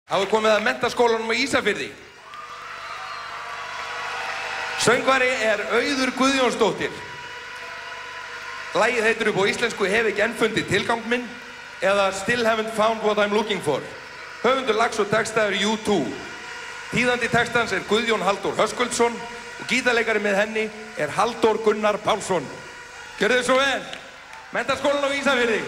Þá komið að menntaskólanum á Ísafirði. Söngvari Auður Guðjónsdóttir. Lagið heitir upp á íslensku Hef ekki enn fundið tilgang minn eða Still haven't found what I'm looking for. Höfundur lags og texta U2. Þýðandi textans Guðjón Halldór Höskuldsson og gítarleikari með henni Halldór Gunnar Pálsson. Gjörðu þið svo vel. Menntaskólan á Ísafirði.